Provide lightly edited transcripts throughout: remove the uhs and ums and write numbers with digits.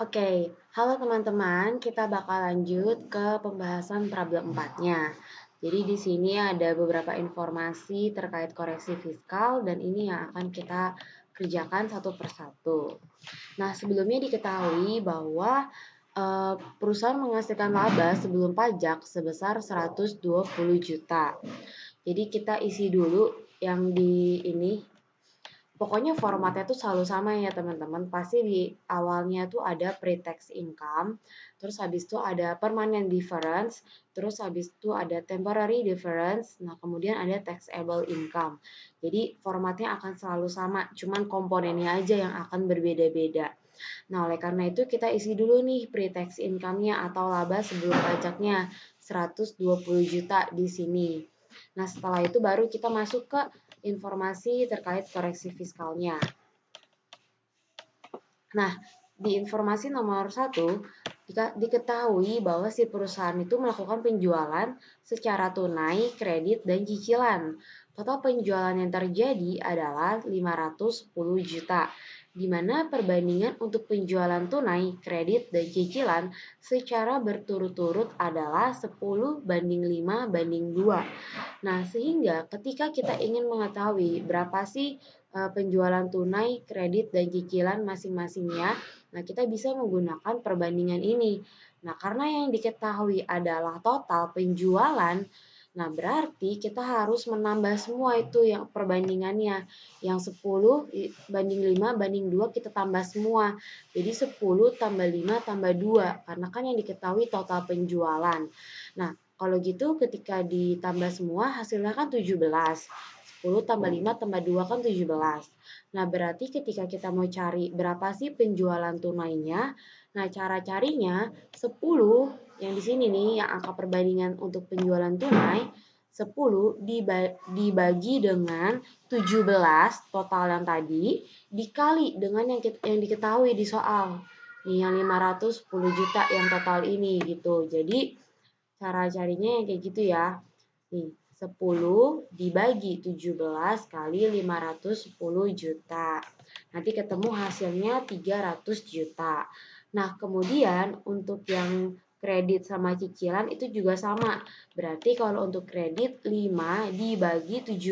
Oke, halo teman-teman, kita bakal lanjut ke pembahasan problem 4-nya. Jadi di sini ada beberapa informasi terkait koreksi fiskal dan ini yang akan kita kerjakan satu persatu. Nah, sebelumnya diketahui bahwa perusahaan menghasilkan laba sebelum pajak sebesar 120 juta. Jadi kita isi dulu yang di ini. Pokoknya formatnya tuh selalu sama ya teman-teman. Pasti di awalnya tuh ada pre-tax income, terus habis itu ada permanent difference, terus habis itu ada temporary difference, nah kemudian ada taxable income. Jadi formatnya akan selalu sama, cuman komponennya aja yang akan berbeda-beda. Nah, oleh karena itu kita isi dulu nih pre-tax income-nya atau laba sebelum pajaknya 120 juta di sini. Nah, setelah itu baru kita masuk ke informasi terkait koreksi fiskalnya. Nah, di informasi nomor 1, diketahui bahwa si perusahaan itu melakukan penjualan secara tunai, kredit, dan cicilan. Total penjualan yang terjadi adalah 510 juta, di mana perbandingan untuk penjualan tunai, kredit, dan cicilan secara berturut-turut adalah 10:5:2. Nah, sehingga ketika kita ingin mengetahui berapa sih penjualan tunai, kredit, dan cicilan masing-masingnya, nah kita bisa menggunakan perbandingan ini. Nah, karena yang diketahui adalah total penjualan, nah berarti kita harus menambah semua itu yang perbandingannya. Yang 10 banding 5 banding 2 kita tambah semua. Jadi 10 tambah 5 tambah 2, karena kan yang diketahui total penjualan. Nah, kalau gitu ketika ditambah semua hasilnya kan 17. 10 tambah 5 tambah 2 kan 17. Nah, berarti ketika kita mau cari berapa sih penjualan tunainya, nah cara carinya 10 yang di sini nih yang angka perbandingan untuk penjualan tunai 10 dibagi dengan 17 total yang tadi dikali dengan yang diketahui di soal. Nih yang 510 juta yang total ini gitu. Jadi cara carinya yang kayak gitu ya. Nih, 10 dibagi 17 kali 510 juta. Nanti ketemu hasilnya 300 juta. Nah, kemudian untuk yang kredit sama cicilan itu juga sama. Berarti kalau untuk kredit 5 dibagi 17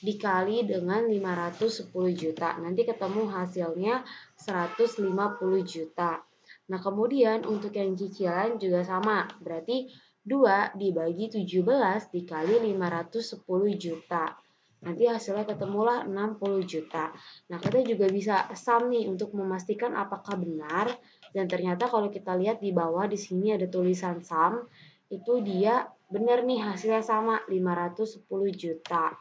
dikali dengan 510 juta. Nanti ketemu hasilnya 150 juta. Nah, kemudian untuk yang cicilan juga sama. Berarti 2 dibagi 17 dikali 510 juta. Nanti hasilnya ketemulah 60 juta. Nah, kita juga bisa sum nih untuk memastikan apakah benar. Dan ternyata kalau kita lihat di bawah di sini ada tulisan sum, itu dia benar nih hasilnya sama 510 juta.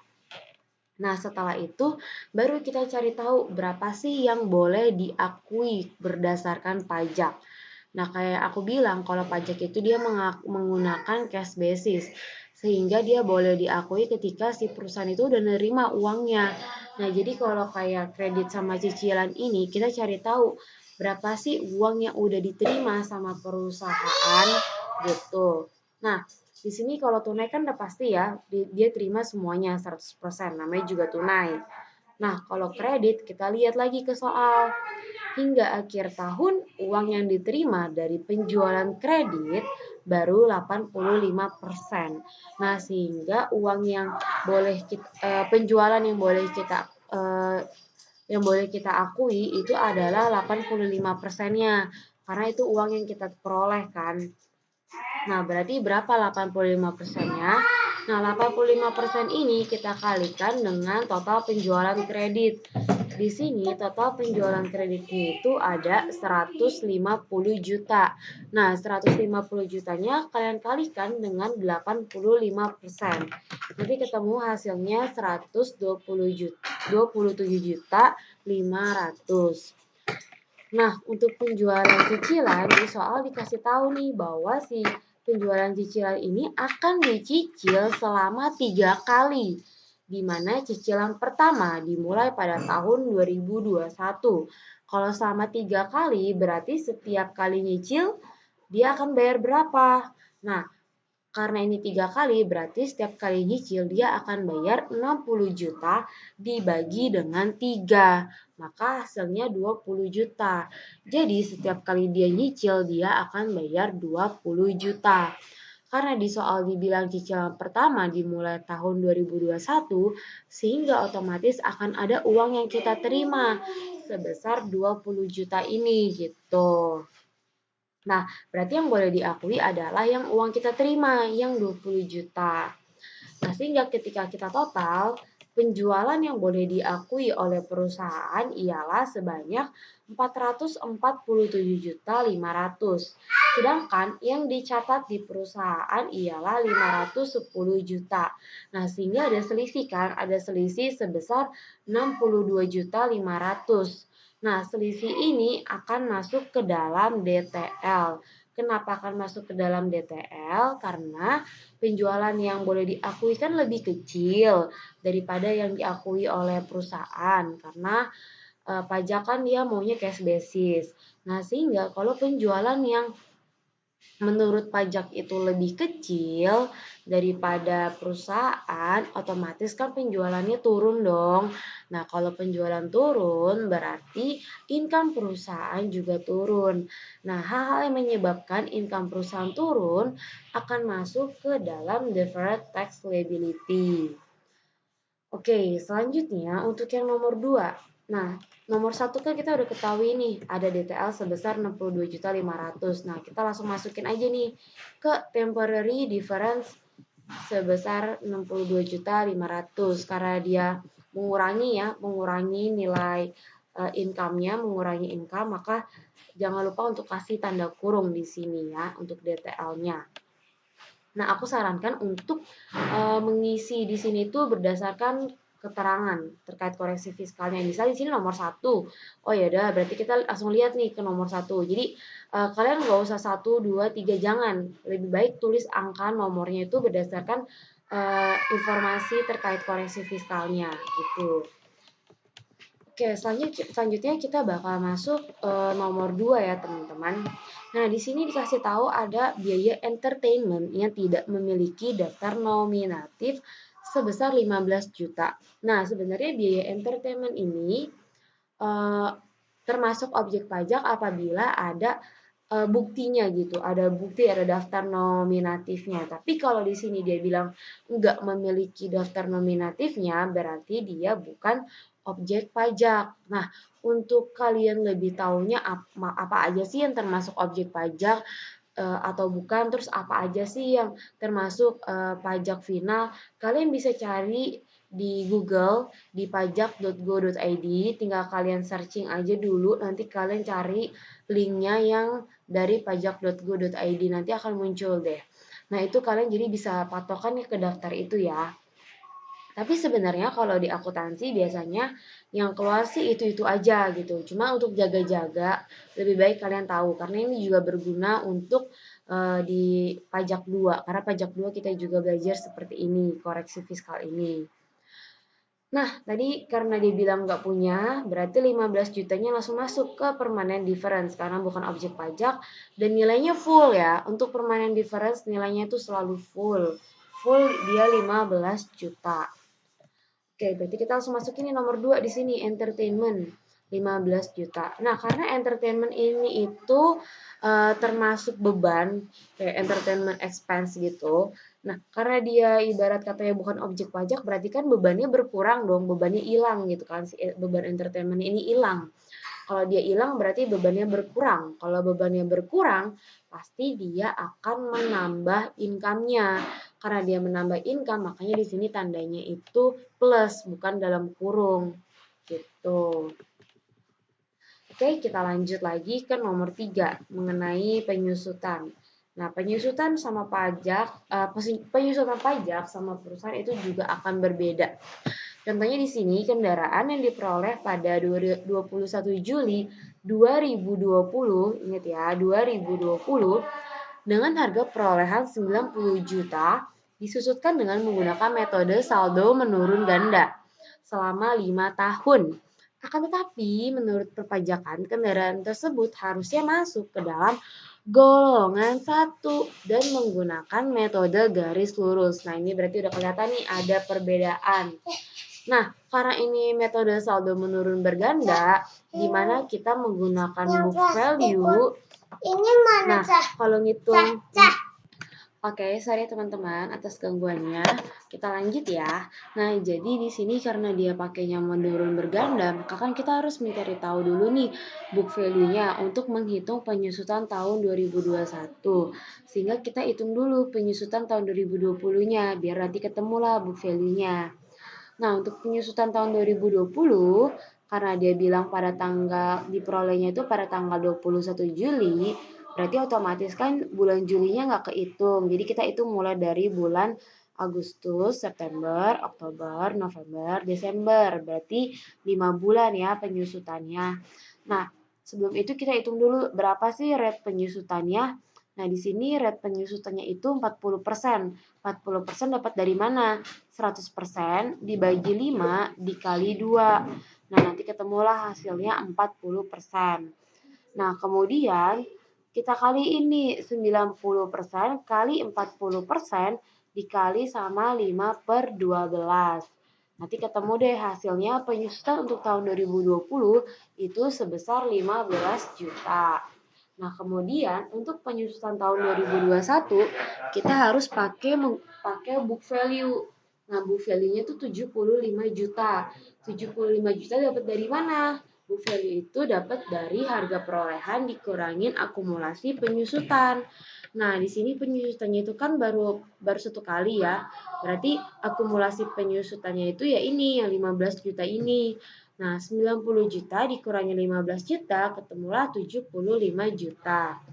Nah, setelah itu baru kita cari tahu berapa sih yang boleh diakui berdasarkan pajak. Nah, kayak aku bilang, kalau pajak itu dia menggunakan cash basis, sehingga dia boleh diakui ketika si perusahaan itu udah nerima uangnya. Nah, jadi kalau kayak kredit sama cicilan ini, kita cari tahu berapa sih uang yang udah diterima sama perusahaan gitu. Nah, di sini kalau tunai kan udah pasti ya, dia terima semuanya 100%, namanya juga tunai. Nah, kalau kredit kita lihat lagi ke soal. Hingga akhir tahun, uang yang diterima dari penjualan kredit baru 85%. Nah, sehingga uang yang boleh penjualan yang boleh kita akui itu adalah 85%-nya. Karena itu uang yang kita peroleh kan. Nah, berarti berapa 85%-nya? Nah, 85% ini kita kalikan dengan total penjualan kredit. Di sini total penjualan kreditnya itu ada 150 juta. Nah, 150 jutanya kalian kalikan dengan 85%. Nanti ketemu hasilnya 127 juta 500. Nah, untuk penjualan cicilan di soal dikasih tahu nih bahwa si penjualan cicilan ini akan dicicil selama 3 kali. Di mana cicilan pertama dimulai pada tahun 2021. Kalau selama 3 kali berarti setiap kali nyicil dia akan bayar berapa? Nah, Karena ini 3 kali, berarti setiap kali nyicil dia akan bayar 60 juta dibagi dengan 3. Maka hasilnya 20 juta. Jadi setiap kali dia nyicil, dia akan bayar 20 juta. Karena di soal dibilang cicilan pertama dimulai tahun 2021, sehingga otomatis akan ada uang yang kita terima sebesar 20 juta ini gitu. Nah, berarti yang boleh diakui adalah yang uang kita terima, yang 20 juta. Nah, sehingga ketika kita total, penjualan yang boleh diakui oleh perusahaan ialah sebanyak 447.500. Sedangkan yang dicatat di perusahaan ialah 510 juta. Nah, sehingga ada selisih kan? Ada selisih sebesar 62.500. Nah, selisih ini akan masuk ke dalam DTL. Kenapa akan masuk ke dalam DTL? Karena penjualan yang boleh diakui kan lebih kecil daripada yang diakui oleh perusahaan. Karena pajak kan dia maunya cash basis. Nah, sehingga kalau penjualan yang menurut pajak itu lebih kecil daripada perusahaan, otomatis kan penjualannya turun dong. Nah, kalau penjualan turun berarti income perusahaan juga turun. Nah, hal-hal yang menyebabkan income perusahaan turun akan masuk ke dalam deferred tax liability. Oke, selanjutnya untuk yang nomor 2. Nah, nomor 1 kan kita udah ketahui nih, ada DTL sebesar 62.500. Nah, kita langsung masukin aja nih ke temporary difference sebesar 62.500 karena dia mengurangi nilai income-nya, mengurangi income, maka jangan lupa untuk kasih tanda kurung di sini ya untuk DTL-nya. Nah, aku sarankan untuk mengisi di sini tuh berdasarkan keterangan terkait koreksi fiskalnya. Misal di sini nomor 1. Oh ya udah, berarti kita langsung lihat nih ke nomor 1. Jadi kalian nggak usah 1, 2, 3, jangan. Lebih baik tulis angka nomornya itu berdasarkan informasi terkait koreksi fiskalnya gitu. Oke, selanjutnya kita bakal masuk nomor 2 ya teman-teman. Nah, di sini dikasih tahu ada biaya entertainment yang tidak memiliki daftar nominatif sebesar 15 juta. Nah, sebenarnya biaya entertainment ini termasuk objek pajak apabila ada buktinya gitu, ada bukti, ada daftar nominatifnya. Tapi kalau di sini dia bilang nggak memiliki daftar nominatifnya, berarti dia bukan objek pajak. Nah, untuk kalian lebih tahunya apa aja sih yang termasuk objek pajak atau bukan, terus apa aja sih yang termasuk pajak final, kalian bisa cari di Google di pajak.go.id, tinggal kalian searching aja dulu, nanti kalian cari linknya yang dari pajak.go.id, nanti akan muncul deh. Nah, itu kalian jadi bisa patokan ke daftar itu ya. Tapi sebenarnya kalau di akuntansi biasanya yang keluar sih itu-itu aja gitu. Cuma untuk jaga-jaga lebih baik kalian tahu karena ini juga berguna untuk di pajak 2. Karena pajak 2 kita juga belajar seperti ini, koreksi fiskal ini. Nah, tadi karena dia bilang nggak punya, berarti 15 jutanya langsung masuk ke permanent difference karena bukan objek pajak dan nilainya full ya. Untuk permanent difference nilainya itu selalu full. Full dia 15 juta. Oke, berarti kita langsung masukin ini nomor 2 di sini, entertainment 15 juta. Nah, karena entertainment ini itu termasuk beban kayak entertainment expense gitu. Nah, karena dia ibarat katanya bukan objek pajak, berarti kan bebannya berkurang dong, bebannya hilang gitu kan, beban entertainment ini hilang. Kalau dia hilang berarti bebannya berkurang. Kalau bebannya berkurang, pasti dia akan menambah income-nya. Karena dia menambah income, makanya di sini tandanya itu plus, bukan dalam kurung. Gitu. Oke, kita lanjut lagi ke nomor 3, mengenai penyusutan. Nah, penyusutan pajak sama perusahaan itu juga akan berbeda. Contohnya di sini kendaraan yang diperoleh pada 21 Juli 2020, ingat ya, 2020 dengan harga perolehan 90 juta disusutkan dengan menggunakan metode saldo menurun ganda selama 5 tahun. Akan tetapi, menurut perpajakan, kendaraan tersebut harusnya masuk ke dalam golongan satu dan menggunakan metode garis lurus. Nah, ini berarti udah kelihatan nih ada perbedaan. Nah, karena ini metode saldo menurun berganda, di mana kita menggunakan book value. Ini mana, nah, kalau ngitung Oke, sorry teman-teman atas gangguannya. Kita lanjut ya. Nah, jadi di sini karena dia pakainya menurun berganda, maka kan kita harus mencari tahu dulu nih book value-nya untuk menghitung penyusutan tahun 2021. Sehingga kita hitung dulu penyusutan tahun 2020-nya, biar nanti ketemulah book value-nya. Nah, untuk penyusutan tahun 2020, karena dia bilang pada tanggal diperolehnya itu pada tanggal 21 Juli, berarti otomatis kan bulan Julinya nggak kehitung. Jadi kita hitung mulai dari bulan Agustus, September, Oktober, November, Desember. Berarti 5 bulan ya penyusutannya. Nah, sebelum itu kita hitung dulu berapa sih rate penyusutannya. Nah, di sini rate penyusutannya itu 40%. 40% dapat dari mana? 100% dibagi 5 dikali 2. Nah, nanti ketemulah hasilnya 40%. Nah, kemudian kita kali ini 90% kali 40% dikali sama 5/12. Nanti ketemu deh hasilnya penyusutan untuk tahun 2020 itu sebesar 15 juta. Nah, kemudian untuk penyusutan tahun 2021 kita harus pakai book value. Nah, book value-nya itu 75 juta. 75 juta dapat dari mana? Book value itu dapat dari harga perolehan dikurangin akumulasi penyusutan. Nah, di sini penyusutannya itu kan baru satu kali ya. Berarti akumulasi penyusutannya itu ya ini yang 15 juta ini. Nah, 90 juta dikurangi 15 juta, ketemulah 75 juta.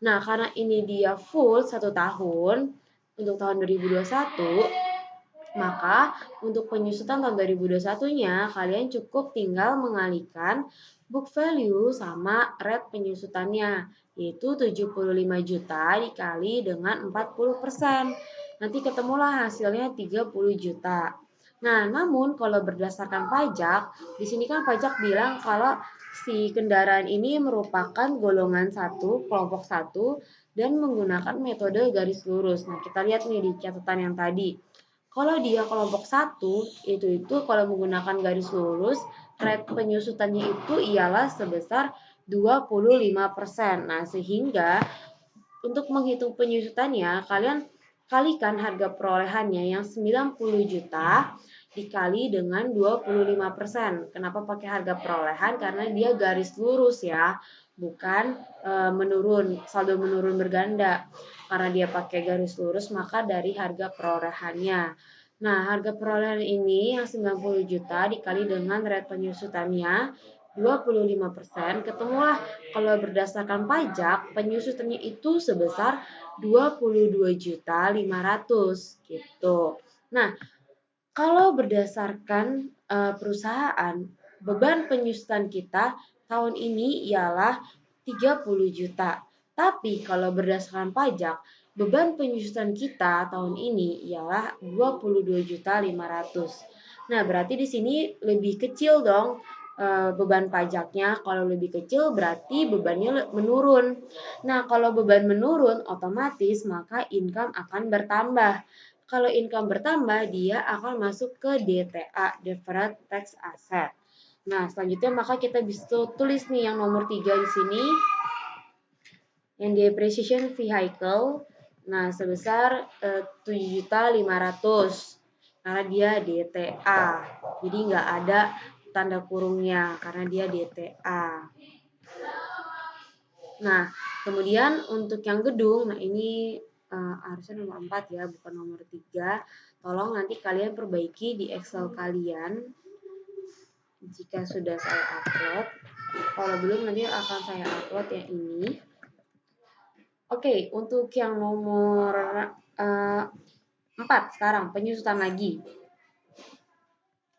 Nah, karena ini dia full 1 tahun, untuk tahun 2021, maka untuk penyusutan tahun 2021-nya, kalian cukup tinggal mengalihkan book value sama rate penyusutannya, yaitu 75 juta dikali dengan 40%. Nanti ketemulah hasilnya 30 juta. Nah, namun kalau berdasarkan pajak, di sini kan pajak bilang kalau si kendaraan ini merupakan golongan 1, kelompok 1, dan menggunakan metode garis lurus. Nah, kita lihat nih di catatan yang tadi. Kalau dia kelompok 1, itu kalau menggunakan garis lurus, rate penyusutannya itu ialah sebesar 25%. Nah, sehingga untuk menghitung penyusutannya, kalian kalikan harga perolehannya yang 90 juta dikali dengan 25%. Kenapa pakai harga perolehan? Karena dia garis lurus ya, bukan menurun, saldo menurun berganda. Karena dia pakai garis lurus, maka dari harga perolehannya. Nah, harga perolehan ini yang 90 juta dikali dengan rate penyusutannya 25%, ketemulah kalau berdasarkan pajak penyusutannya itu sebesar 22.500.000 gitu. Nah, kalau berdasarkan perusahaan, beban penyusutan kita tahun ini ialah 30 juta. Tapi kalau berdasarkan pajak, beban penyusutan kita tahun ini ialah 22.500.000. Nah, berarti di sini lebih kecil dong beban pajaknya. Kalau lebih kecil berarti bebannya menurun. Nah, kalau beban menurun otomatis maka income akan bertambah. Kalau income bertambah, dia akan masuk ke DTA, Deferred Tax Asset. Nah, selanjutnya maka kita bisa tulis nih yang nomor 3 di sini. Yang depreciation vehicle, nah sebesar 7.500.000 karena dia DTA. Jadi nggak ada tanda kurungnya karena dia DTA. Nah, kemudian untuk yang gedung, nah ini harusnya nomor 4 ya, bukan nomor 3. Tolong nanti kalian perbaiki di Excel kalian jika sudah saya upload. Kalau belum nanti akan saya upload yang ini. Oke, untuk yang nomor 4 sekarang, penyusutan lagi.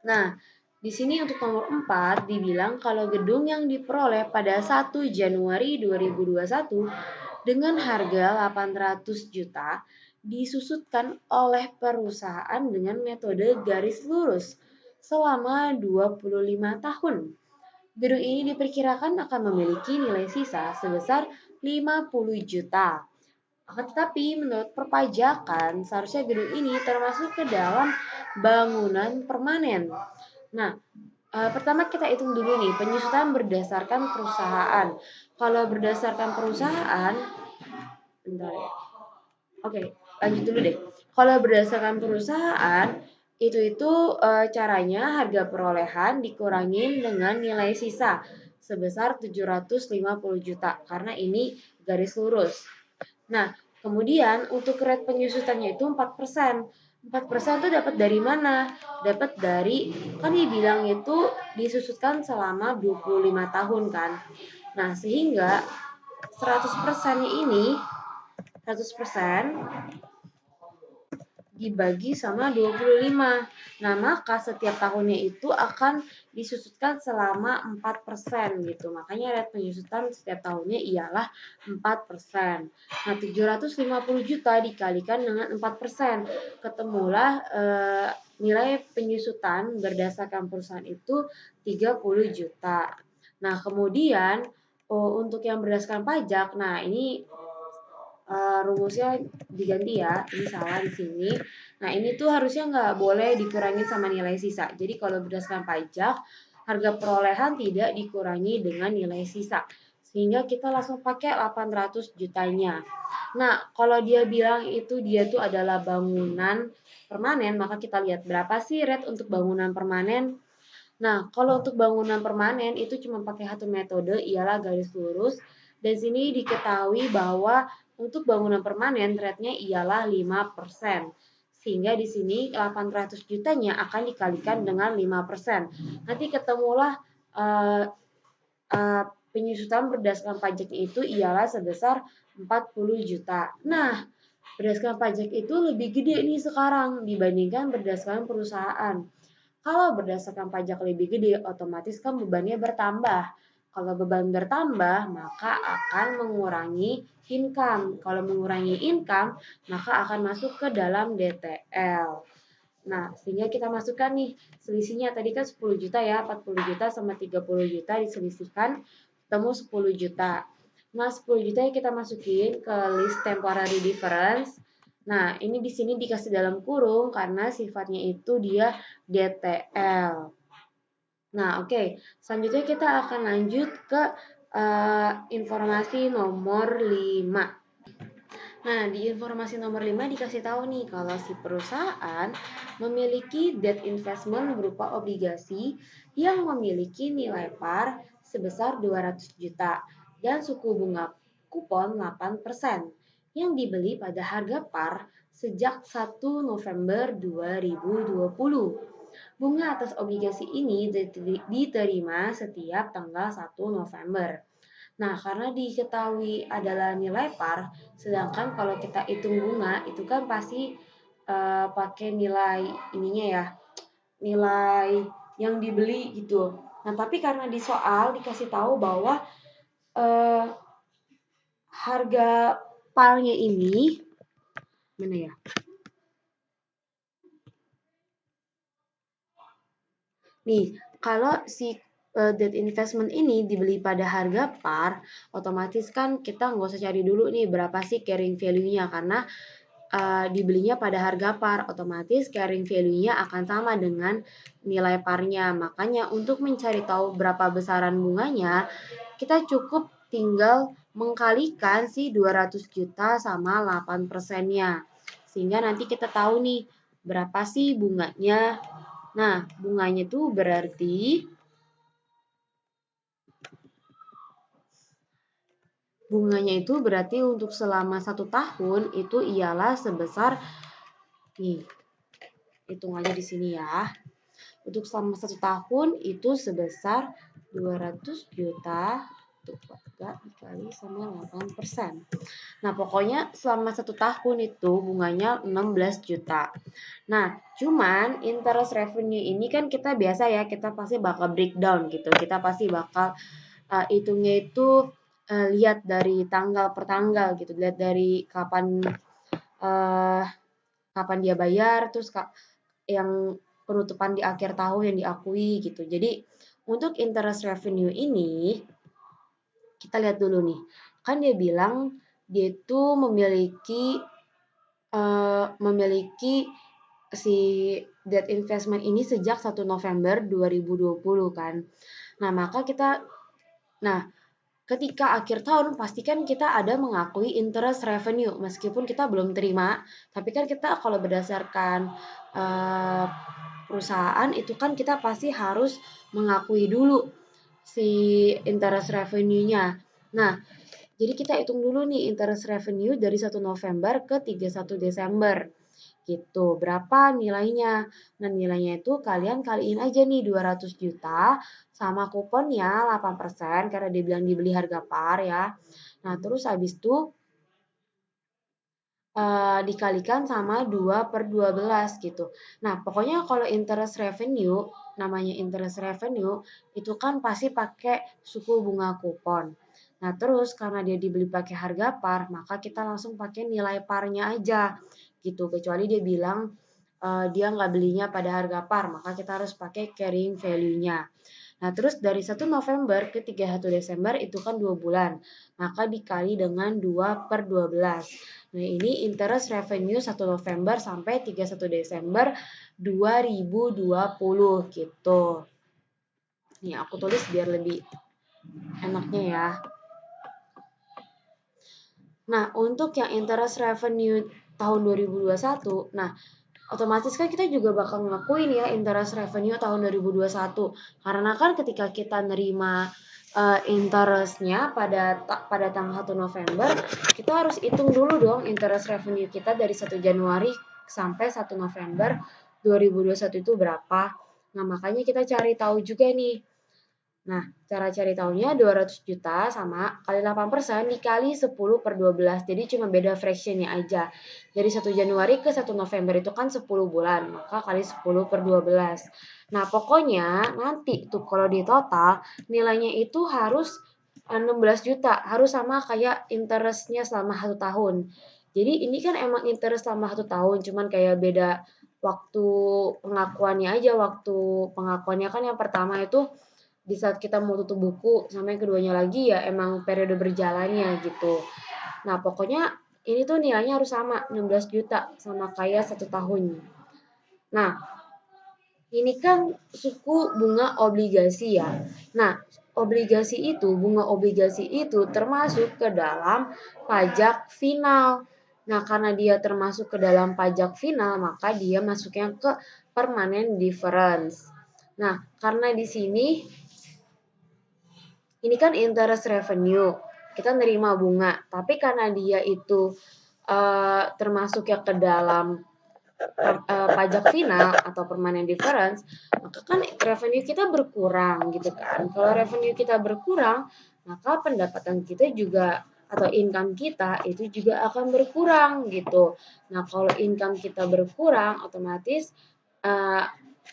Nah, di sini untuk nomor 4 dibilang kalau gedung yang diperoleh pada 1 Januari 2021 dengan harga 800 juta disusutkan oleh perusahaan dengan metode garis lurus selama 25 tahun. Gedung ini diperkirakan akan memiliki nilai sisa sebesar 50 juta. Akan tetapi menurut perpajakan, seharusnya gedung ini termasuk ke dalam bangunan permanen. Nah, pertama kita hitung dulu nih, penyusutan berdasarkan perusahaan. Kalau berdasarkan perusahaan, bentar ya. Oke, lanjut dulu deh. Kalau berdasarkan perusahaan, itu caranya harga perolehan dikurangin dengan nilai sisa sebesar 750 juta karena ini garis lurus. Nah, kemudian untuk rate penyusutannya itu 4%. 4% itu dapat dari mana? Dapat dari, kan dibilang itu disusutkan selama 25 tahun kan. Nah, sehingga 100%-nya ini 100% dibagi sama 25. Nah, maka setiap tahunnya itu akan disusutkan selama 4% gitu. Makanya rate penyusutan setiap tahunnya ialah 4%. Nah, 750 juta dikalikan dengan 4%. Ketemulah nilai penyusutan berdasarkan perusahaan itu 30 juta. Nah, kemudian untuk yang berdasarkan pajak, nah ini rumusnya diganti ya, ini salah di sini. Nah, ini tuh harusnya nggak boleh dikurangi sama nilai sisa. Jadi kalau berdasarkan pajak, harga perolehan tidak dikurangi dengan nilai sisa. Sehingga kita langsung pakai 800 jutanya. Nah, kalau dia bilang itu dia tuh adalah bangunan permanen, maka kita lihat berapa sih rate untuk bangunan permanen. Nah, kalau untuk bangunan permanen itu cuma pakai satu metode, ialah garis lurus. Dan sini diketahui bahwa untuk bangunan permanen rate-nya ialah 5%. Sehingga di sini 800 jutanya akan dikalikan dengan 5%. Nanti ketemulah uh, uh, penyusutan berdasarkan pajaknya itu ialah sebesar 40 juta. Nah, berdasarkan pajak itu lebih gede nih sekarang dibandingkan berdasarkan perusahaan. Kalau berdasarkan pajak lebih gede, otomatis kan bebannya bertambah. Kalau beban bertambah, maka akan mengurangi income. Kalau mengurangi income, maka akan masuk ke dalam DTL. Nah, sehingga kita masukkan nih selisihnya tadi kan 10 juta ya, 40 juta sama 30 juta diselisihkan, ketemu 10 juta. Nah, 10 juta kita masukin ke list temporary difference. Nah, ini di sini dikasih dalam kurung karena sifatnya itu dia DTL. Nah, oke. Selanjutnya kita akan lanjut ke informasi nomor 5. Nah, di informasi nomor 5 dikasih tahu nih kalau si perusahaan memiliki debt investment berupa obligasi yang memiliki nilai par sebesar 200 juta dan suku bunga kupon 8% yang dibeli pada harga par sejak 1 November 2020. Bunga atas obligasi ini diterima setiap tanggal 1 November. Nah, karena diketahui adalah nilai par, sedangkan kalau kita hitung bunga itu kan pasti pakai nilai ininya ya, nilai yang dibeli gitu. Nah, tapi karena di soal dikasih tahu bahwa eh, harga parnya ini mana ya? Nih, kalau si debt investment ini dibeli pada harga par, otomatis kan kita nggak usah cari dulu nih berapa sih carrying value-nya karena dibelinya pada harga par, otomatis carrying value-nya akan sama dengan nilai parnya. Makanya untuk mencari tahu berapa besaran bunganya, kita cukup tinggal mengkalikan si 200 juta sama 8%-nya. Sehingga nanti kita tahu nih berapa sih bunganya. Nah, bunganya itu berarti untuk selama 1 tahun itu ialah sebesar nih, hitung aja di sini ya. Untuk selama 1 tahun itu sebesar 200 juta dikali sama 8%. Nah, pokoknya selama 1 tahun itu bunganya 16 juta. Nah, cuman interest revenue ini kan kita biasa ya, kita pasti bakal breakdown gitu. Kita pasti bakal hitungnya itu lihat dari tanggal per tanggal gitu, lihat dari kapan kapan dia bayar, terus yang penutupan di akhir tahun yang diakui gitu. Jadi untuk interest revenue ini, kita lihat dulu nih. Kan dia bilang dia itu memiliki si debt investment ini sejak 1 November 2020 kan. Nah, ketika akhir tahun pastikan kita ada mengakui interest revenue meskipun kita belum terima, tapi kan kita kalau berdasarkan perusahaan itu kan kita pasti harus mengakui dulu si interest revenue-nya. Nah, jadi kita hitung dulu nih interest revenue dari 1 November ke 31 Desember. Gitu. Berapa nilainya? Nah, nilainya itu kalian kaliin aja nih 200 juta sama kuponnya 8% karena dia bilang dibeli harga par ya. Nah, terus habis itu dikalikan sama 2/12 gitu. Nah, pokoknya kalau interest revenue, namanya interest revenue, itu kan pasti pakai suku bunga kupon. Nah, terus karena dia dibeli pakai harga par, maka kita langsung pakai nilai parnya aja gitu. Kecuali dia bilang dia nggak belinya pada harga par, maka kita harus pakai carrying value-nya. Nah, terus dari 1 November ke 31 Desember itu kan 2 bulan. Maka dikali dengan 2/12. Nah, ini interest revenue 1 November sampai 31 Desember 2020 gitu. Nih, aku tulis biar lebih enaknya ya. Nah, untuk yang interest revenue tahun 2021, nah otomatis kan kita juga bakal ngakuin ya interest revenue tahun 2021. Karena kan ketika kita nerima interestnya pada tanggal 1 November, kita harus hitung dulu dong interest revenue kita dari 1 Januari sampai 1 November 2021 itu berapa. Nah, makanya kita cari tahu juga nih. Nah, cara cari tahunya 200 juta sama kali 8% dikali 10/12. Jadi cuma beda fractionnya aja. Dari 1 Januari ke 1 November itu kan 10 bulan, maka kali 10/12. Nah, pokoknya nanti tuh kalau di total nilainya itu harus 16 juta, harus sama kayak interestnya selama 1 tahun. Jadi ini kan emang interest selama 1 tahun, cuman kayak beda waktu pengakuannya aja. Waktu pengakuannya kan yang pertama itu di saat kita mau tutup buku sama yang keduanya lagi ya emang periode berjalannya gitu. Nah, pokoknya ini tuh nilainya harus sama 16 juta sama kayak 1 tahun. Nah, ini kan suku bunga obligasi ya. Nah, bunga obligasi itu termasuk ke dalam pajak final. Nah, karena dia termasuk ke dalam pajak final, maka dia masuknya ke permanent difference. Nah, karena di sini ini kan interest revenue, kita nerima bunga, tapi karena dia itu termasuk ya ke dalam pajak final atau permanent difference, maka kan revenue kita berkurang gitu kan. Kalau revenue kita berkurang, maka pendapatan kita juga atau income kita itu juga akan berkurang gitu. Nah, kalau income kita berkurang, otomatis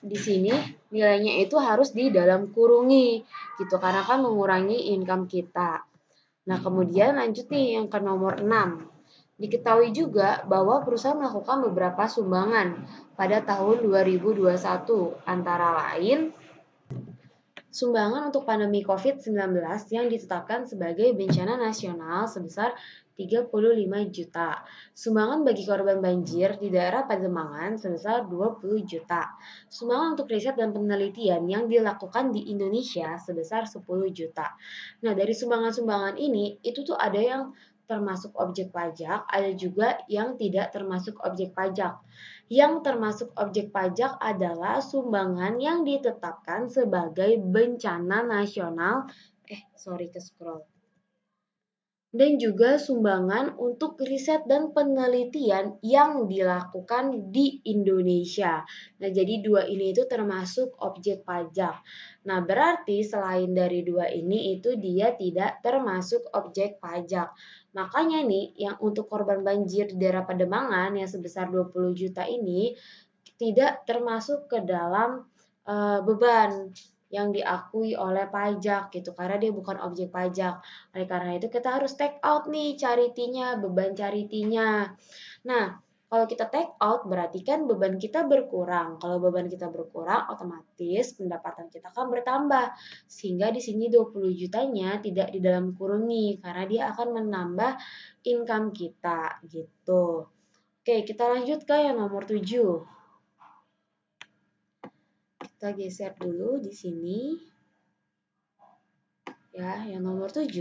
di sini nilainya itu harus di dalam kurungi gitu karena kan mengurangi income kita. Nah, kemudian lanjut nih yang ke nomor 6. Diketahui juga bahwa perusahaan melakukan beberapa sumbangan pada tahun 2021, antara lain sumbangan untuk pandemi COVID-19 yang ditetapkan sebagai bencana nasional sebesar 35 juta. Sumbangan bagi korban banjir di daerah Pademangan sebesar 20 juta. Sumbangan untuk riset dan penelitian yang dilakukan di Indonesia sebesar 10 juta. Nah, dari sumbangan-sumbangan ini, itu tuh ada yang termasuk objek pajak, ada juga yang tidak termasuk objek pajak. Yang termasuk objek pajak adalah sumbangan yang ditetapkan sebagai bencana nasional. Sorry ke scroll. Dan juga sumbangan untuk riset dan penelitian yang dilakukan di Indonesia. Nah, jadi dua ini itu termasuk objek pajak. Nah, berarti selain dari dua ini itu dia tidak termasuk objek pajak. Makanya nih, yang untuk korban banjir di daerah Pademangan yang sebesar 20 juta ini tidak termasuk ke dalam beban yang diakui oleh pajak gitu karena dia bukan objek pajak. Oleh karena itu kita harus take out nih charity-nya, beban charity-nya. Nah, Kalau kita take out berarti kan beban kita berkurang. Kalau beban kita berkurang, otomatis pendapatan kita akan bertambah. Sehingga di sini 20 jutanya tidak di dalam kurung nih, karena dia akan menambah income kita gitu. Oke, kita lanjut ke yang nomor 7. Kita geser dulu di sini. Ya, yang nomor 7.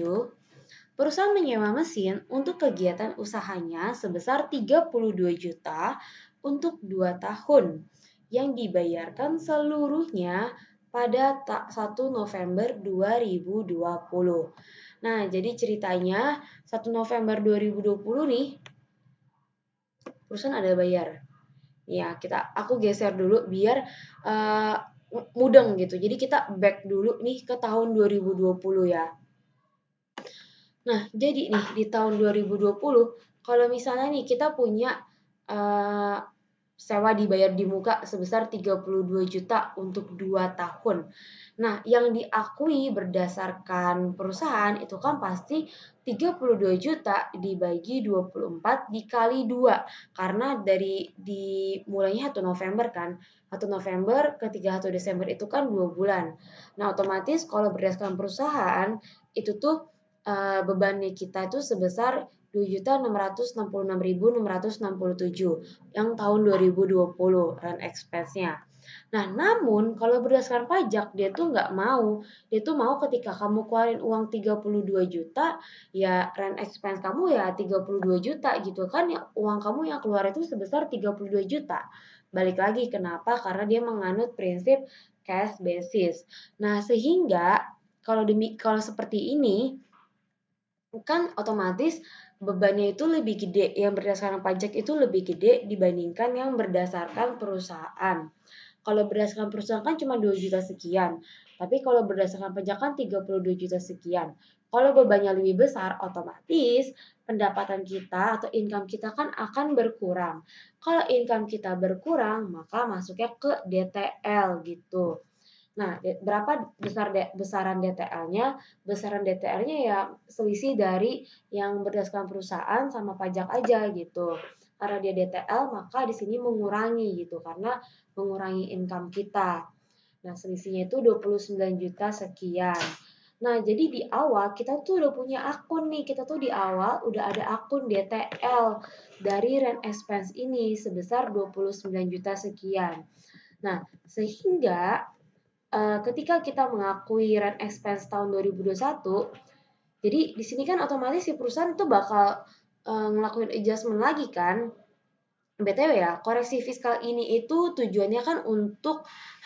Perusahaan menyewa mesin untuk kegiatan usahanya sebesar 32 juta untuk 2 tahun yang dibayarkan seluruhnya pada 1 November 2020. Nah, jadi ceritanya 1 November 2020 nih perusahaan ada bayar. Ya, aku geser dulu biar uh, mudeng gitu. Jadi kita back dulu nih ke tahun 2020 ya. Nah, jadi nih di tahun 2020 kalau misalnya nih kita punya uh, sewa dibayar di muka sebesar 32 juta untuk 2 tahun. Nah, yang diakui berdasarkan perusahaan itu kan pasti 32 juta dibagi 24 dikali 2. Karena di mulainya 1 November kan. 1 November ke 31 Desember itu kan 2 bulan. Nah, otomatis kalau berdasarkan perusahaan itu tuh bebannya kita itu sebesar 2.666.667 yang tahun 2020 rent expense-nya. Nah, namun kalau berdasarkan pajak dia tuh nggak mau. Dia tuh mau ketika kamu keluarin uang 32 juta, ya rent expense kamu ya 32 juta gitu kan ya uang kamu yang keluar itu sebesar 32 juta. Balik lagi kenapa? Karena dia menganut prinsip cash basis. Nah, sehingga kalau seperti ini kan otomatis bebannya itu lebih gede, yang berdasarkan pajak itu lebih gede dibandingkan yang berdasarkan perusahaan. Kalau berdasarkan perusahaan kan cuma 2 juta sekian, tapi kalau berdasarkan pajak kan 32 juta sekian. Kalau bebannya lebih besar, otomatis pendapatan kita atau income kita kan akan berkurang. Kalau income kita berkurang, maka masuknya ke DTL gitu. Nah, berapa besaran DTL-nya? Besaran DTL-nya ya selisih dari yang berdasarkan perusahaan sama pajak aja gitu. Karena dia DTL, maka di sini mengurangi gitu karena mengurangi income kita. Nah, selisihnya itu 29 juta sekian. Nah, jadi di awal kita tuh udah punya akun nih. Kita tuh di awal udah ada akun DTL dari rent expense ini sebesar 29 juta sekian. Nah, sehingga ketika kita mengakui rent expense tahun 2021, jadi di sini kan otomatis si perusahaan tuh bakal ngelakuin adjustment lagi kan. BTW ya, koreksi fiskal ini itu tujuannya kan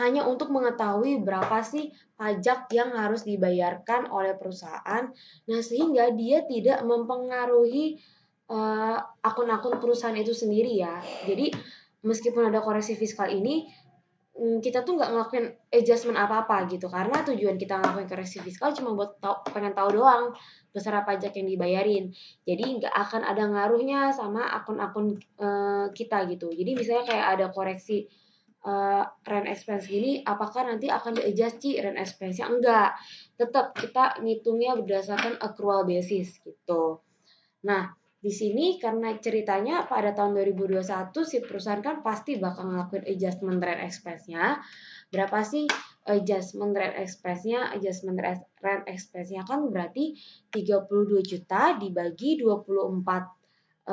hanya untuk mengetahui berapa sih pajak yang harus dibayarkan oleh perusahaan. Nah, sehingga dia tidak mempengaruhi akun-akun perusahaan itu sendiri ya. Jadi meskipun ada koreksi fiskal ini, kita tuh nggak ngelakuin adjustment apa-apa gitu karena tujuan kita ngelakuin koreksi fiskal cuma buat pengen tahu doang besaran pajak yang dibayarin. Jadi nggak akan ada ngaruhnya sama akun-akun kita gitu. Jadi misalnya kayak ada koreksi rent expense gini, apakah nanti akan di-adjust rent expense-nya? Enggak. Tetap kita ngitungnya berdasarkan accrual basis gitu. Nah, di sini karena ceritanya pada tahun 2021 si perusahaan kan pasti bakal ngelakuin adjustment rent expense-nya. Berapa sih adjustment rent expense-nya? Adjustment rent expense-nya kan berarti 32 juta dibagi 24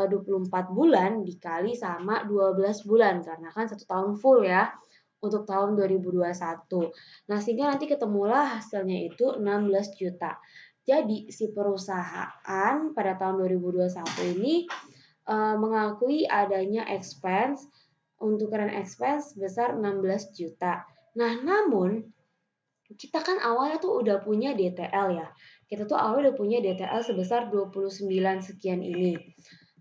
bulan dikali sama 12 bulan karena kan 1 tahun full ya untuk tahun 2021. Nah, sehingga nanti ketemulah hasilnya itu 16 juta. Jadi, si perusahaan pada tahun 2021 ini mengakui adanya expense untuk rent expense sebesar 16 juta. Nah, namun kita kan awalnya tuh udah punya DTL ya. Kita tuh awalnya udah punya DTL sebesar 29 sekian ini.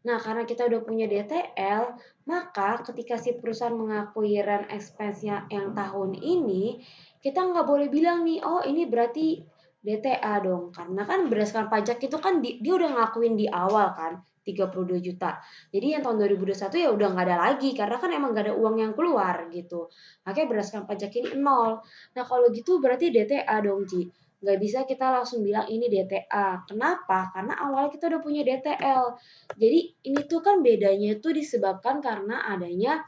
Nah, karena kita udah punya DTL, maka ketika si perusahaan mengakui rent expense-nya yang tahun ini, kita nggak boleh bilang nih, oh ini berarti DTA dong. Karena kan berdasarkan pajak itu kan dia udah ngakuin di awal kan, 32 juta. Jadi yang tahun 2021 ya udah nggak ada lagi, karena kan emang nggak ada uang yang keluar gitu. Makanya berdasarkan pajak ini nol. Nah kalau gitu berarti DTA dong, Ci. Nggak bisa kita langsung bilang ini DTA. Kenapa? Karena awalnya kita udah punya DTL. Jadi ini tuh kan bedanya itu disebabkan karena adanya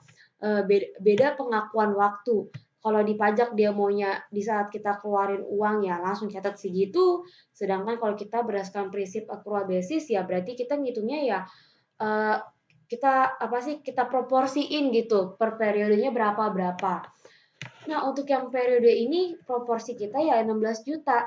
beda pengakuan waktu. Kalau di pajak dia maunya di saat kita keluarin uang ya langsung catat segitu, sedangkan kalau kita berdasarkan prinsip accrual basis ya berarti kita ngitungnya ya eh, kita proporsiin gitu per periodenya berapa. Nah, untuk yang periode ini proporsi kita ya 16 juta.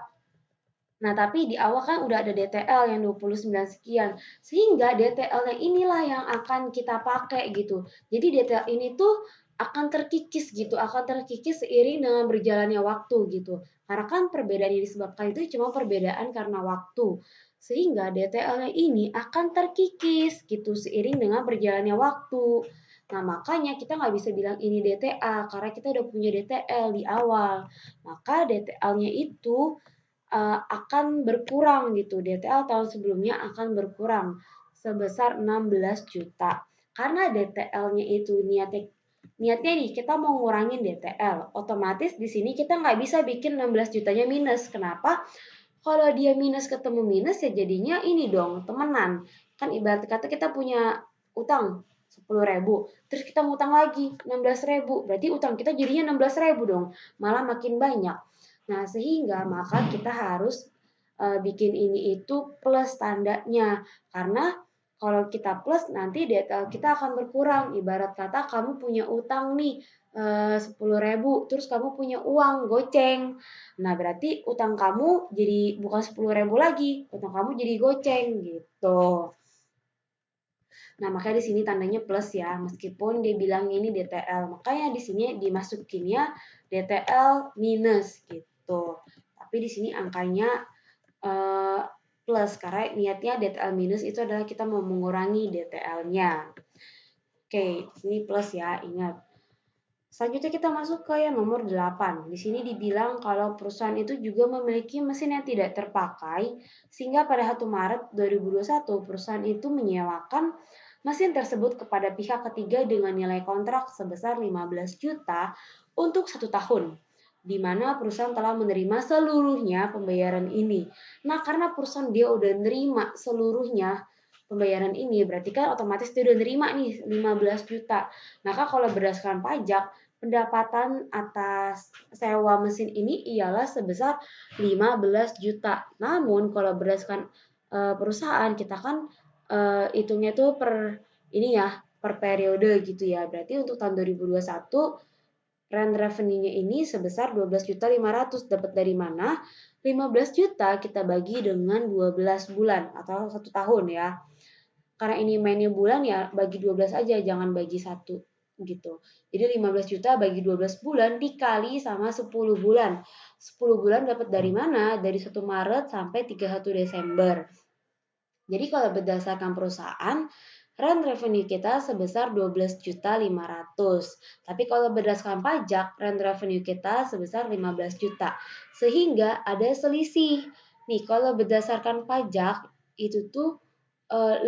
Nah, tapi di awal kan udah ada DTL yang 29 sekian. Sehingga DTL-nya inilah yang akan kita pakai gitu. Jadi DTL ini tuh akan terkikis gitu, akan terkikis seiring dengan berjalannya waktu gitu. Karena kan perbedaan yang disebabkan itu cuma perbedaan karena waktu. Sehingga DTL-nya ini akan terkikis gitu seiring dengan berjalannya waktu. Nah, makanya kita nggak bisa bilang ini DTA karena kita udah punya DTL di awal. Maka DTL-nya itu akan berkurang gitu. DTL tahun sebelumnya akan berkurang sebesar 16 juta. Karena DTL-nya itu niatnya nih kita mau ngurangin DTL. Otomatis di sini kita nggak bisa bikin 16 jutanya minus. Kenapa? Kalau dia minus ketemu minus ya jadinya ini dong temenan. Kan ibarat kata kita punya utang 10.000, terus kita ngutang lagi 16.000, berarti utang kita jadinya 16.000 dong, malah makin banyak. Nah, sehingga maka kita harus bikin ini itu plus tandanya. Karena kalau kita plus nanti data kita akan berkurang. Ibarat kata kamu punya utang nih 10.000, terus kamu punya uang goceng. Nah, berarti utang kamu jadi bukan 10.000 lagi, utang kamu jadi goceng gitu. Nah, makanya di sini tandanya plus ya, meskipun dia bilang ini DTL. Makanya di sini dimasukinnya DTL minus gitu. Tapi di sini angkanya plus karena niatnya DTL minus itu adalah kita mau mengurangi DTL-nya. Oke, ini plus ya, ingat. Selanjutnya kita masuk ke yang nomor 8. Di sini dibilang kalau perusahaan itu juga memiliki mesin yang tidak terpakai, sehingga pada 1 Maret 2021 perusahaan itu menyewakan mesin tersebut kepada pihak ketiga dengan nilai kontrak sebesar 15 juta untuk 1 tahun, di mana perusahaan telah menerima seluruhnya pembayaran ini. Nah, karena perusahaan dia udah nerima seluruhnya pembayaran ini, berarti kan otomatis dia udah nerima nih 15 juta. Maka kalau berdasarkan pajak, pendapatan atas sewa mesin ini ialah sebesar 15 juta. Namun kalau berdasarkan perusahaan kita kan hitungnya tuh per ini ya, per periode gitu ya. Berarti untuk tahun 2021 rent revenue-nya ini sebesar 12.500.000. Dapat dari mana? 15 juta kita bagi dengan 12 bulan atau 1 tahun ya. Karena ini mainnya bulan ya bagi 12 aja, jangan bagi 1 gitu. Jadi 15 juta bagi 12 bulan dikali sama 10 bulan. 10 bulan dapat dari mana? Dari 1 Maret sampai 31 Desember. Jadi kalau berdasarkan perusahaan, rent revenue kita sebesar 12.500. Tapi kalau berdasarkan pajak, rent revenue kita sebesar 15 juta. Sehingga ada selisih. Nih, kalau berdasarkan pajak itu tuh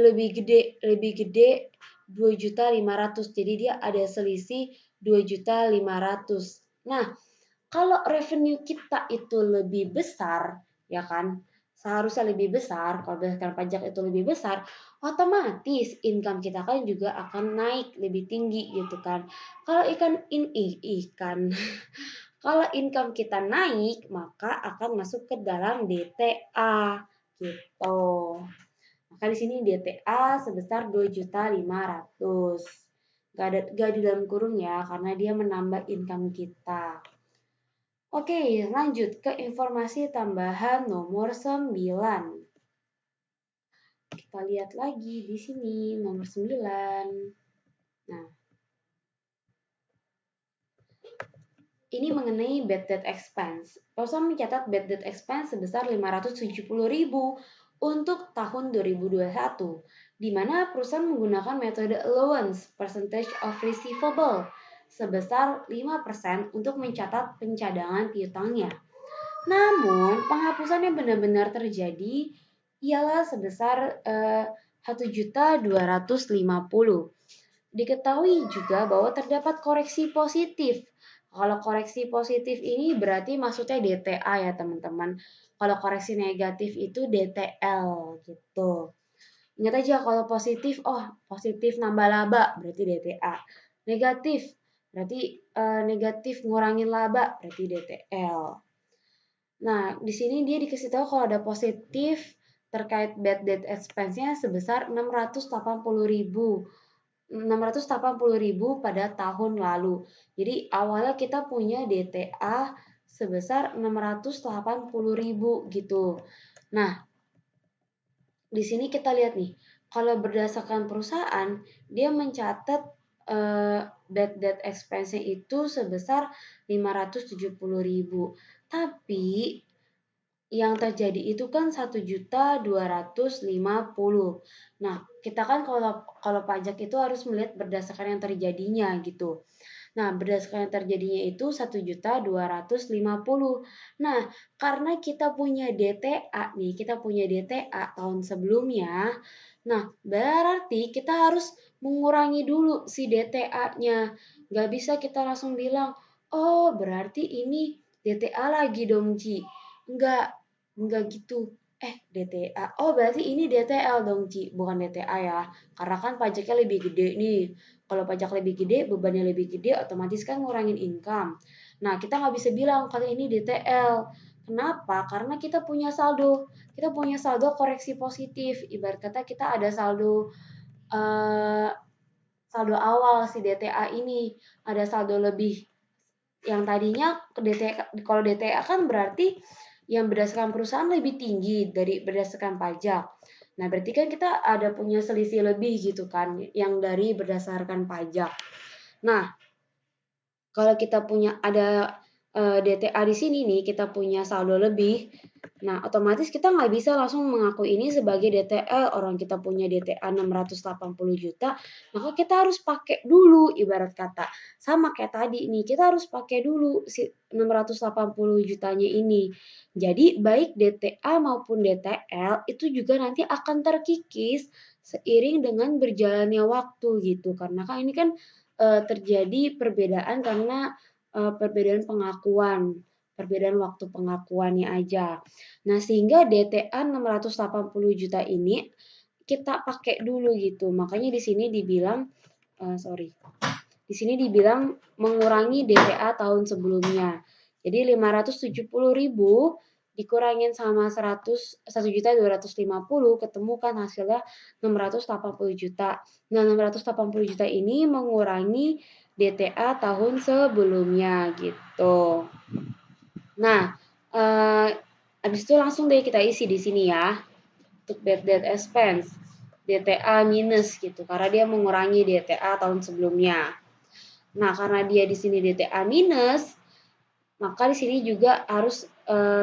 lebih gede 2.500.000. Jadi dia ada selisih 2.500.000. Nah, kalau revenue kita itu lebih besar, ya kan? Seharusnya lebih besar, kalau berdasarkan pajak itu lebih besar, otomatis income kita kan juga akan naik lebih tinggi gitu kan. Kalau ikan kalau income kita naik, maka akan masuk ke dalam DTA gitu. Maka di sini DTA sebesar 2.500.000. Gak di dalam kurung ya, karena dia menambah income kita. Oke, lanjut ke informasi tambahan nomor 9. Kita lihat lagi di sini nomor 9. Nah, ini mengenai bad debt expense. Perusahaan mencatat bad debt expense sebesar 570.000 untuk tahun 2021, di mana perusahaan menggunakan metode allowance percentage of receivable sebesar 5% untuk mencatat pencadangan piutangnya. Namun, penghapusan yang benar-benar terjadi ialah sebesar 1.250.000. Diketahui juga bahwa terdapat koreksi positif Kalau koreksi positif ini berarti maksudnya DTA ya teman-teman. Kalau koreksi negatif itu DTL gitu. Ingat aja kalau positif, oh positif nambah laba berarti DTA. Negatif berarti negatif ngurangin laba berarti DTL. Nah, di sini dia dikasih tahu kalau ada positif terkait bad debt expense-nya sebesar 680.000 pada tahun lalu. Jadi awalnya kita punya DTA sebesar 680.000 gitu. Nah, di sini kita lihat nih, kalau berdasarkan perusahaan, dia mencatat bad debt expense-nya itu sebesar 570.000. Tapi yang terjadi itu kan 1.250.000. Nah, kita kan kalau pajak itu harus melihat berdasarkan yang terjadinya gitu. Nah, berdasarkan yang terjadinya itu 1.250. Nah, karena kita punya DTA nih, kita punya DTA tahun sebelumnya. Nah, berarti kita harus mengurangi dulu si DTA-nya. Nggak bisa kita langsung bilang, oh berarti ini DTA lagi dong, Ci. Enggak gitu. DTA. Oh, berarti ini DTL dong, Ci. Bukan DTA ya. Karena kan pajaknya lebih gede nih. Kalau pajak lebih gede, bebannya lebih gede, otomatis kan ngurangin income. Nah, kita nggak bisa bilang kalau ini DTL. Kenapa? Karena kita punya saldo. Kita punya saldo koreksi positif. Ibarat kata kita ada eh, saldo awal si DTA ini. Ada saldo lebih yang tadinya DTA, kalau DTA kan berarti yang berdasarkan perusahaan lebih tinggi dari berdasarkan pajak. Nah, berarti kan kita ada punya selisih lebih gitu kan yang dari berdasarkan pajak. Nah, kalau kita punya ada DTA di sini nih, kita punya saldo lebih. Nah, otomatis kita nggak bisa langsung mengaku ini sebagai DTL. Orang kita punya DTA 680 juta, maka kita harus pakai dulu ibarat kata. Sama kayak tadi nih, kita harus pakai dulu si 680 jutanya ini. Jadi, baik DTA maupun DTL itu juga nanti akan terkikis seiring dengan berjalannya waktu gitu. Karena kan ini kan terjadi perbedaan karena perbedaan pengakuan, perbedaan waktu pengakuannya aja. Nah, sehingga DTA 680 juta ini kita pakai dulu gitu. Makanya di sini dibilang Di sini dibilang mengurangi DTA tahun sebelumnya. Jadi 570.000 dikurangin sama 1.250 ketemu kan hasilnya 680 juta. Nah, 680 juta ini mengurangi DTA tahun sebelumnya gitu. Nah, habis itu langsung deh kita isi di sini ya. Untuk bad debt expense, DTA minus gitu karena dia mengurangi DTA tahun sebelumnya. Nah, karena dia di sini DTA minus, maka di sini juga harus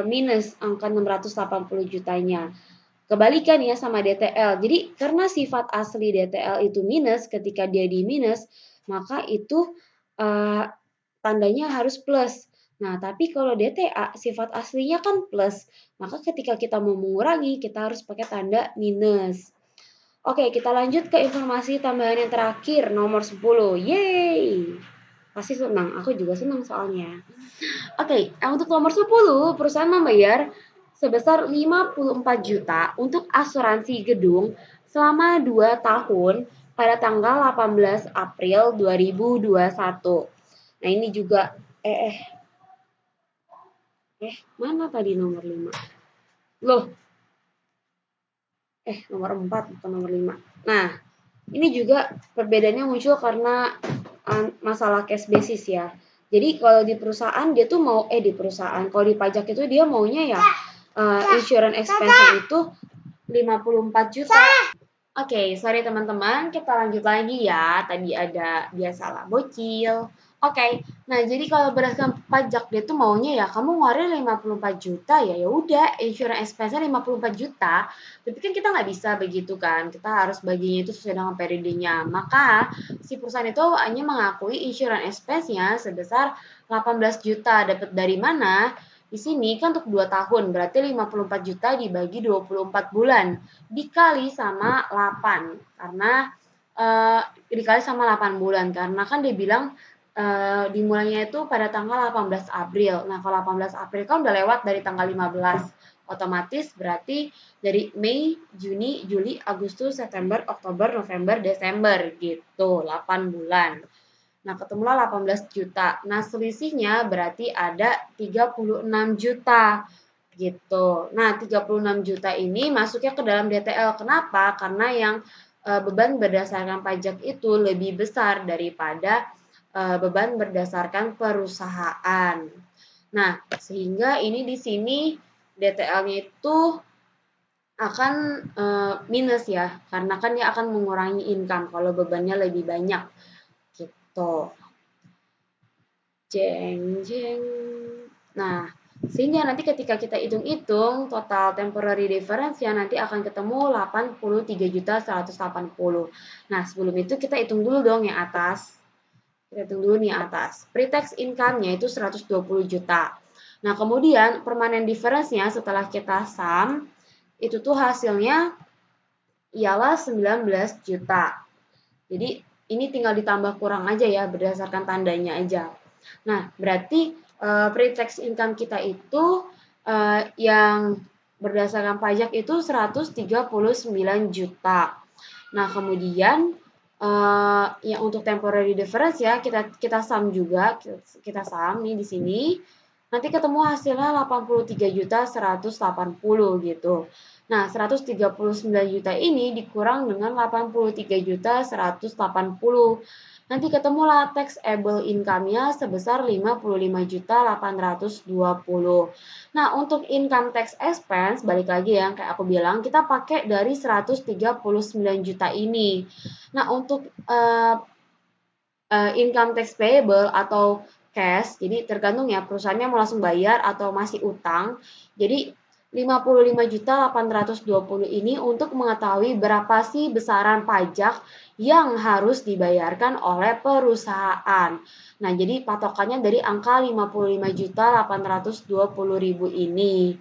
minus angka 680 jutanya. Kebalikan ya sama DTL. Jadi karena sifat asli DTL itu minus, ketika dia di minus, maka itu tandanya harus plus. Nah, tapi kalau DTA sifat aslinya kan plus, maka ketika kita mau mengurangi, kita harus pakai tanda minus. Oke, kita lanjut ke informasi tambahan yang terakhir, nomor 10. Yeay! Pasti senang, aku juga senang soalnya. Oke, untuk nomor 10, perusahaan membayar sebesar 54 juta untuk asuransi gedung selama 2 tahun pada tanggal 18 April 2021. Nah, ini juga mana tadi nomor 5? Loh, nomor 4 bukan nomor 5. Nah, ini juga perbedaannya muncul karena masalah cash basis ya. Jadi kalau di perusahaan dia tuh mau di perusahaan, kalau di pajak itu dia maunya ya insurance expense itu 54 juta. Oke, sorry teman-teman, kita lanjut lagi ya. Tadi ada biasalah bocil. Oke, nah jadi kalau berdasarkan pajak dia tuh maunya ya kamu ngeluarin 54 juta ya udah insurance expense-nya 54 juta. Tapi kan kita nggak bisa begitu kan. Kita harus baginya itu sesuai dengan periodenya. Maka si perusahaan itu hanya mengakui insurance expense-nya sebesar 18 juta. Dapat dari mana? Di sini kan untuk 2 tahun, berarti 54 juta dibagi 24 bulan, dikali sama 8. Karena dikali sama 8 bulan, karena kan dia bilang dimulainya itu pada tanggal 18 April. Nah, kalau 18 April kan udah lewat dari tanggal 15. Otomatis berarti dari Mei, Juni, Juli, Agustus, September, Oktober, November, Desember gitu, 8 bulan. Nah, ketemulah 18 juta. Nah, selisihnya berarti ada 36 juta gitu. Nah, 36 juta ini masuknya ke dalam DTL. Kenapa? Karena yang beban berdasarkan pajak itu lebih besar daripada beban berdasarkan perusahaan. Nah, sehingga ini di sini DTL-nya itu akan minus ya, karena kan dia akan mengurangi income kalau bebannya lebih banyak gitu. Jeng jeng. Nah, sehingga nanti ketika kita hitung-hitung total temporary difference ya nanti akan ketemu 83.180. Nah, sebelum itu kita hitung dulu dong yang atas. Kita hitung dulu nih atas. Pre-tax income-nya itu 120 juta. Nah, kemudian permanent difference-nya setelah kita sum, itu tuh hasilnya ialah 19 juta. Jadi, ini tinggal ditambah kurang aja ya, berdasarkan tandanya aja. Nah, berarti pre-tax income kita itu yang berdasarkan pajak itu 139 juta. Nah, kemudian yang untuk temporary difference ya kita sum juga, kita sum nih di sini. Nanti ketemu hasilnya 83.180 gitu. Nah, 139 juta ini dikurang dengan 83.180. Nanti ketemulah taxable income-nya sebesar 55.820. Nah, untuk income tax expense, balik lagi ya, kayak aku bilang, kita pakai dari 139 juta ini. Nah, untuk income tax payable atau cash, jadi tergantung ya perusahaannya mau langsung bayar atau masih utang. Jadi 55.820 ini untuk mengetahui berapa sih besaran pajak yang harus dibayarkan oleh perusahaan. Nah, jadi patokannya dari angka 55.820.000 ini.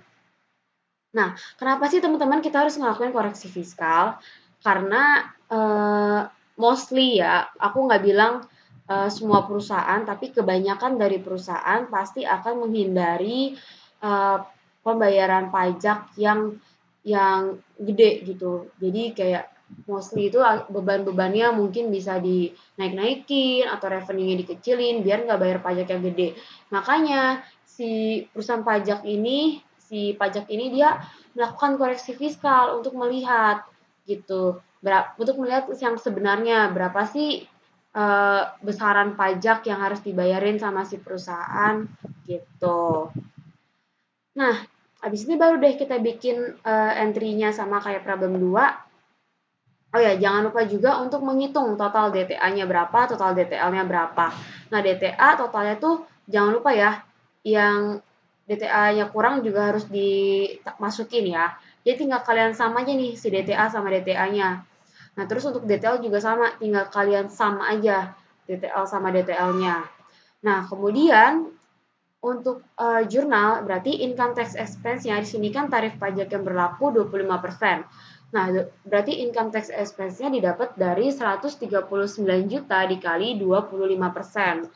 Nah, kenapa sih teman-teman kita harus ngelakuin koreksi fiskal? Karena mostly ya, aku nggak bilang semua perusahaan, tapi kebanyakan dari perusahaan pasti akan menghindari pembayaran pajak yang gede gitu. Jadi kayak mostly itu beban-bebannya mungkin bisa dinaik-naikin atau revenue-nya dikecilin biar nggak bayar pajak yang gede. Makanya si perusahaan pajak ini, si pajak ini dia melakukan koreksi fiskal untuk melihat gitu, untuk melihat yang sebenarnya berapa sih besaran pajak yang harus dibayarin sama si perusahaan gitu. Nah, habis ini baru deh kita bikin entry-nya sama kayak problem 2. Oh ya, jangan lupa juga untuk menghitung total DTA-nya berapa, total DTL-nya berapa. Nah, DTA totalnya tuh jangan lupa ya, yang DTA-nya kurang juga harus dimasukin ya. Jadi tinggal kalian sama aja nih si DTA sama DTA-nya. Nah, terus untuk DTL juga sama, tinggal kalian sama aja DTL sama DTL-nya. Nah, kemudian untuk jurnal berarti income tax expense-nya di sini kan tarif pajak yang berlaku 25%. Nah, berarti income tax expense-nya didapat dari 139 juta dikali 25%.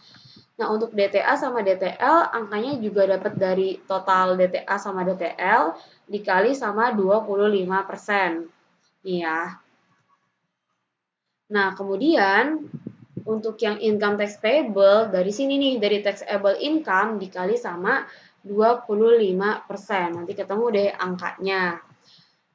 Nah, untuk DTA sama DTL angkanya juga dapat dari total DTA sama DTL dikali sama 25%. Nih ya. Nah, kemudian untuk yang income tax payable dari sini nih, dari taxable income dikali sama 25%. Nanti ketemu deh angkanya.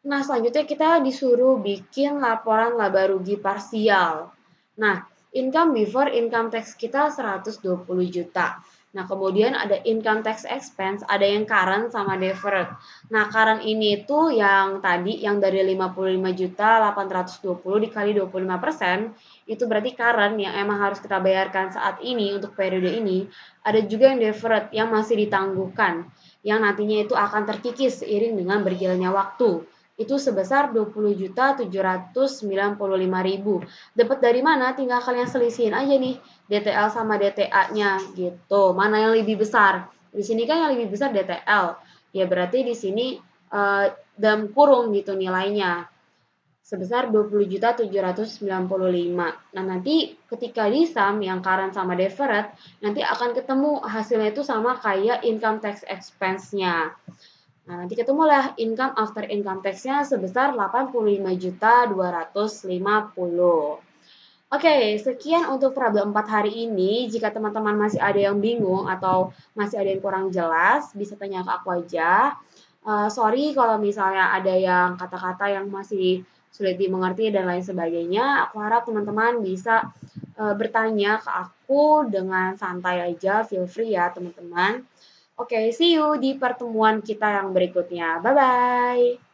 Nah, selanjutnya kita disuruh bikin laporan laba rugi parsial. Nah, income before income tax kita 120 juta. Nah, kemudian ada income tax expense, ada yang current sama deferred. Nah, current ini tuh yang tadi, yang dari 55.820 dikali 25%, itu berarti current yang emang harus kita bayarkan saat ini untuk periode ini. Ada juga yang deferred, yang masih ditangguhkan, yang nantinya itu akan terkikis seiring dengan berjalannya waktu. Itu sebesar 20.795.000. Dapat dari mana? Tinggal kalian selisihin aja nih DTL sama DTA-nya gitu. Mana yang lebih besar? Di sini kan yang lebih besar DTL. Ya berarti di sini dalam kurung gitu nilainya. sebesar 20.795. Nah, nanti ketika di sum yang current sama deferred, nanti akan ketemu hasilnya itu sama kayak income tax expense-nya. Nah, nanti ketemulah income after income tax-nya sebesar 85.250. Oke, sekian untuk problem 4 hari ini. Jika teman-teman masih ada yang bingung atau masih ada yang kurang jelas, bisa tanya ke aku aja. Sorry kalau misalnya ada yang kata-kata yang masih sulit dimengerti dan lain sebagainya. Aku harap teman-teman bisa bertanya ke aku dengan santai aja, feel free ya teman-teman. Oke, see you di pertemuan kita yang berikutnya. Bye-bye.